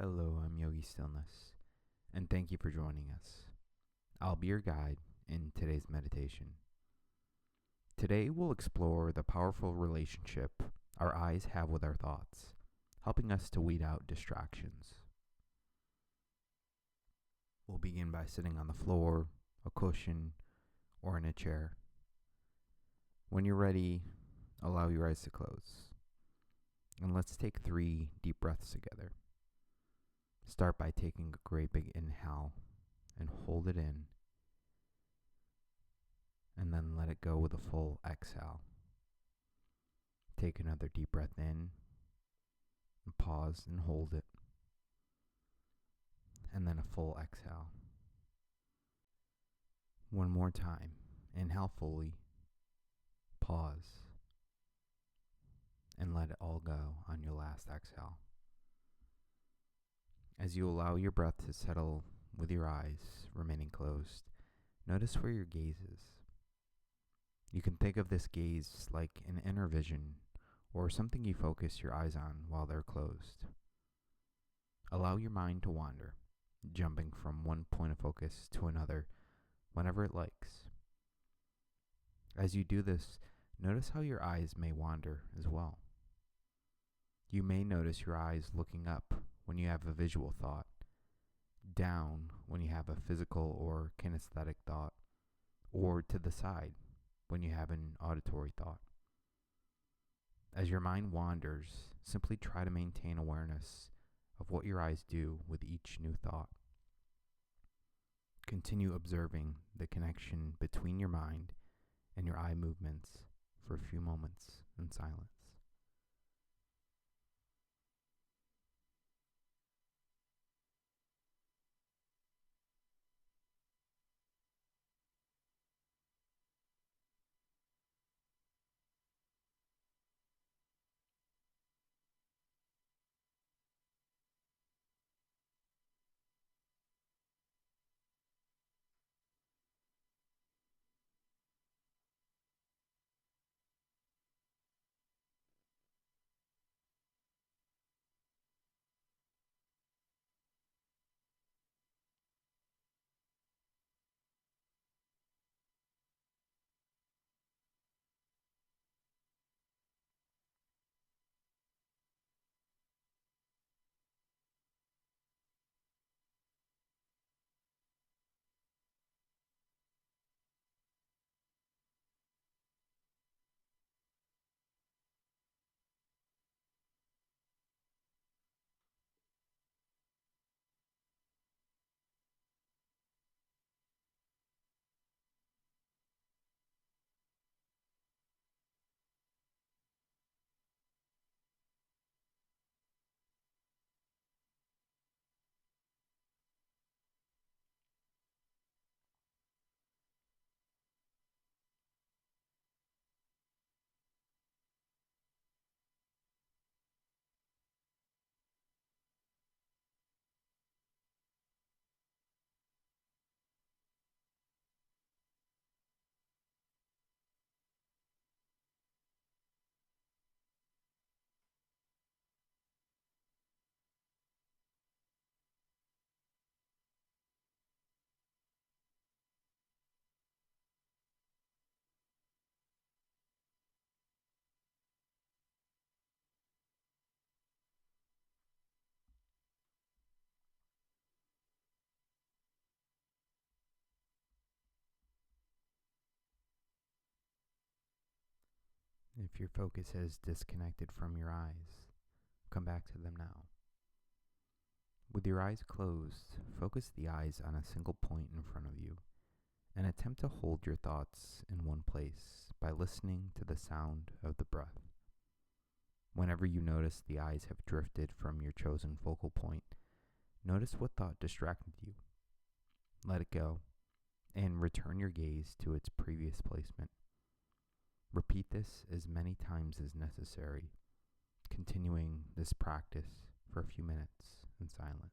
Hello, I'm Yogi Stillness, and thank you for joining us. I'll be your guide in today's meditation. Today, we'll explore the powerful relationship our eyes have with our thoughts, helping us to weed out distractions. We'll begin by sitting on the floor, a cushion, or in a chair. When you're ready, allow your eyes to close. And let's take 3 deep breaths together. Start by taking a great big inhale and hold it in, and then let it go with a full exhale. Take another deep breath in, and pause and hold it, and then a full exhale. One more time. Inhale fully, pause, and let it all go on your last exhale. As you allow your breath to settle with your eyes remaining closed, notice where your gaze is. You can think of this gaze like an inner vision or something you focus your eyes on while they're closed. Allow your mind to wander, jumping from one point of focus to another whenever it likes. As you do this, notice how your eyes may wander as well. You may notice your eyes looking up when you have a visual thought, down when you have a physical or kinesthetic thought, or to the side when you have an auditory thought. As your mind wanders, simply try to maintain awareness of what your eyes do with each new thought. Continue observing the connection between your mind and your eye movements for a few moments in silence. If your focus has disconnected from your eyes, come back to them now. With your eyes closed, focus the eyes on a single point in front of you and attempt to hold your thoughts in one place by listening to the sound of the breath. Whenever you notice the eyes have drifted from your chosen focal point, notice what thought distracted you. Let it go and return your gaze to its previous placement. Repeat this as many times as necessary, continuing this practice for a few minutes in silence.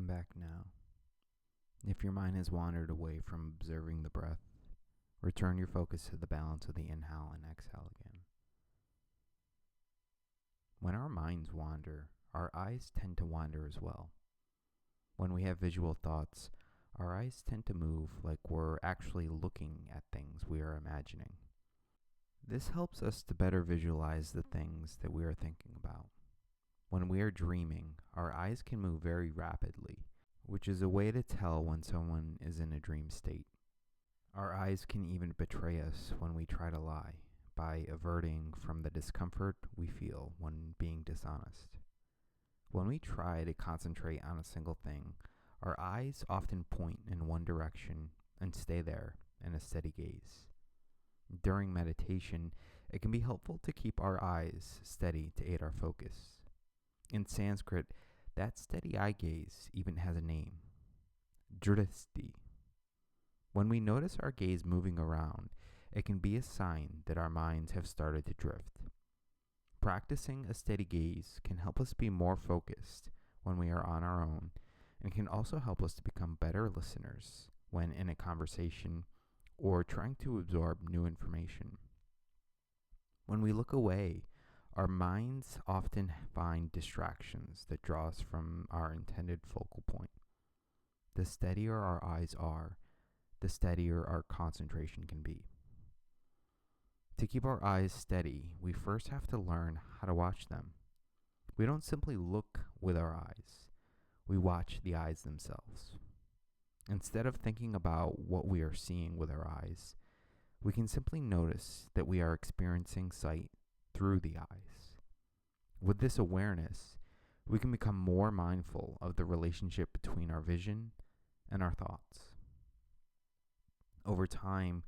Come back now. If your mind has wandered away from observing the breath, return your focus to the balance of the inhale and exhale again. When our minds wander, our eyes tend to wander as well. When we have visual thoughts, our eyes tend to move like we're actually looking at things we are imagining. This helps us to better visualize the things that we are thinking about. When we are dreaming, our eyes can move very rapidly, which is a way to tell when someone is in a dream state. Our eyes can even betray us when we try to lie, by averting from the discomfort we feel when being dishonest. When we try to concentrate on a single thing, our eyes often point in one direction and stay there in a steady gaze. During meditation, it can be helpful to keep our eyes steady to aid our focus. In Sanskrit, that steady eye gaze even has a name, Drishti. When we notice our gaze moving around, it can be a sign that our minds have started to drift. Practicing a steady gaze can help us be more focused when we are on our own, and can also help us to become better listeners when in a conversation or trying to absorb new information. When we look away, our minds often find distractions that draw us from our intended focal point. The steadier our eyes are, the steadier our concentration can be. To keep our eyes steady, we first have to learn how to watch them. We don't simply look with our eyes, we watch the eyes themselves. Instead of thinking about what we are seeing with our eyes, we can simply notice that we are experiencing sight through the eyes. With this awareness, we can become more mindful of the relationship between our vision and our thoughts. Over time,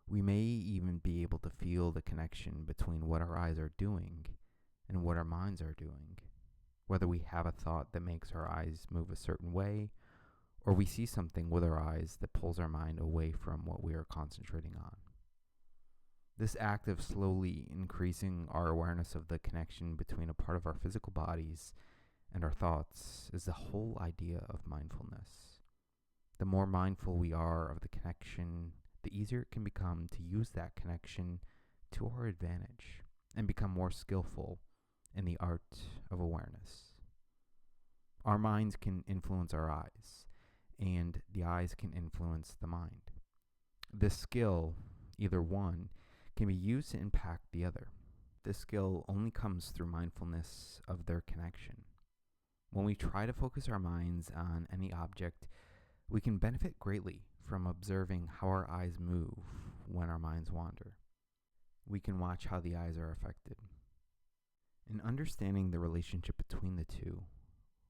we may even be able to feel the connection between what our eyes are doing and what our minds are doing. Whether we have a thought that makes our eyes move a certain way, or we see something with our eyes that pulls our mind away from what we are concentrating on. This act of slowly increasing our awareness of the connection between a part of our physical bodies and our thoughts is the whole idea of mindfulness. The more mindful we are of the connection, the easier it can become to use that connection to our advantage and become more skillful in the art of awareness. Our minds can influence our eyes, and the eyes can influence the mind. This skill, either one, can be used to impact the other. This skill only comes through mindfulness of their connection. When we try to focus our minds on any object, we can benefit greatly from observing how our eyes move when our minds wander. We can watch how the eyes are affected. In understanding the relationship between the two,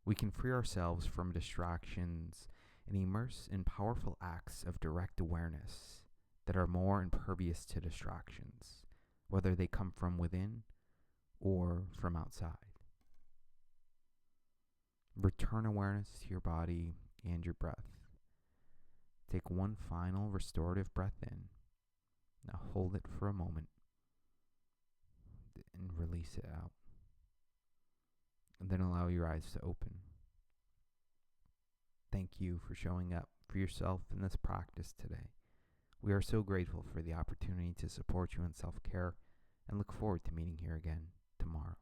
we can free ourselves from distractions and immerse in powerful acts of direct awareness that are more impervious to distractions, whether they come from within or from outside. Return awareness to your body and your breath. Take one final restorative breath in. Now hold it for a moment and release it out. And then allow your eyes to open. Thank you for showing up for yourself in this practice today. We are so grateful for the opportunity to support you in self-care and look forward to meeting here again tomorrow.